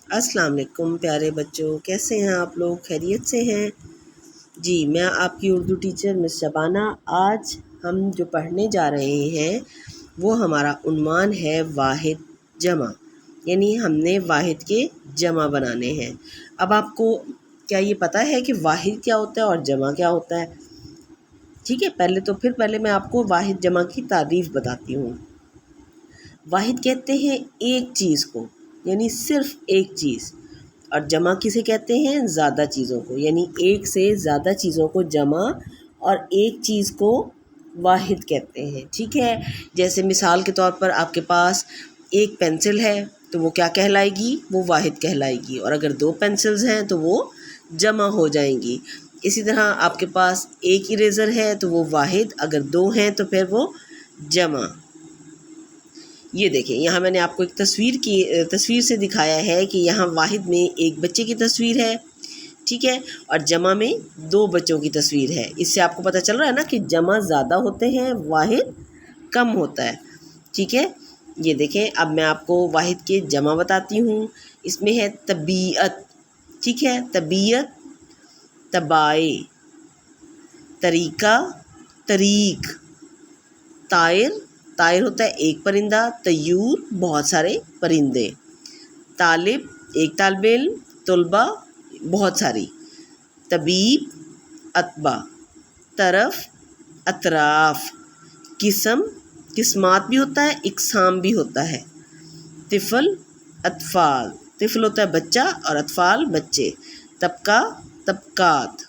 السلام علیکم پیارے بچوں، کیسے ہیں آپ لوگ؟ خیریت سے ہیں؟ جی میں آپ کی اردو ٹیچر مس شبانہ۔ آج ہم جو پڑھنے جا رہے ہیں وہ ہمارا عنوان ہے واحد جمع، یعنی ہم نے واحد کے جمع بنانے ہیں۔ اب آپ کو کیا یہ پتہ ہے کہ واحد کیا ہوتا ہے اور جمع کیا ہوتا ہے؟ ٹھیک ہے، پہلے میں آپ کو واحد جمع کی تعریف بتاتی ہوں۔ واحد کہتے ہیں ایک چیز کو، یعنی صرف ایک چیز، اور جمع کسے کہتے ہیں؟ زیادہ چیزوں کو، یعنی ایک سے زیادہ چیزوں کو جمع اور ایک چیز کو واحد کہتے ہیں۔ ٹھیک ہے، جیسے مثال کے طور پر آپ کے پاس ایک پینسل ہے تو وہ کیا کہلائے گی؟ وہ واحد کہلائے گی، اور اگر 2 پینسلز ہیں تو وہ جمع ہو جائیں گی۔ اسی طرح آپ کے پاس ایک اریزر ہے تو وہ واحد، اگر 2 ہیں تو پھر وہ جمع۔ یہ دیکھیں، یہاں میں نے آپ کو ایک تصویر سے دکھایا ہے کہ یہاں واحد میں ایک بچے کی تصویر ہے، ٹھیک ہے، اور جمع میں 2 بچوں کی تصویر ہے۔ اس سے آپ کو پتہ چل رہا ہے نا کہ جمع زیادہ ہوتے ہیں، واحد کم ہوتا ہے، ٹھیک ہے۔ یہ دیکھیں، اب میں آپ کو واحد کے جمع بتاتی ہوں۔ اس میں ہے طبیعت، ٹھیک ہے، طبیعت، طبائع، طریقہ، طریق، طائر، طائر ہوتا ہے ایک پرندہ، طیور بہت سارے پرندے، طالب ایک طالب علم، طلبہ بہت ساری، طبیب، اطباء، طرف، اطراف، قسم، قسمات بھی ہوتا ہے، اقسام بھی ہوتا ہے، طفل، اطفال، طفل ہوتا ہے بچہ اور اطفال بچے، طبقہ، طبقات۔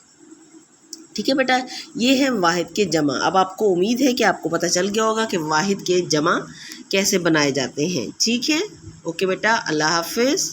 ٹھیک ہے بیٹا، یہ ہے واحد کے جمع۔ اب آپ کو امید ہے کہ آپ کو پتہ چل گیا ہوگا کہ واحد کے جمع کیسے بنائے جاتے ہیں۔ ٹھیک ہے، اوکے بیٹا، اللہ حافظ۔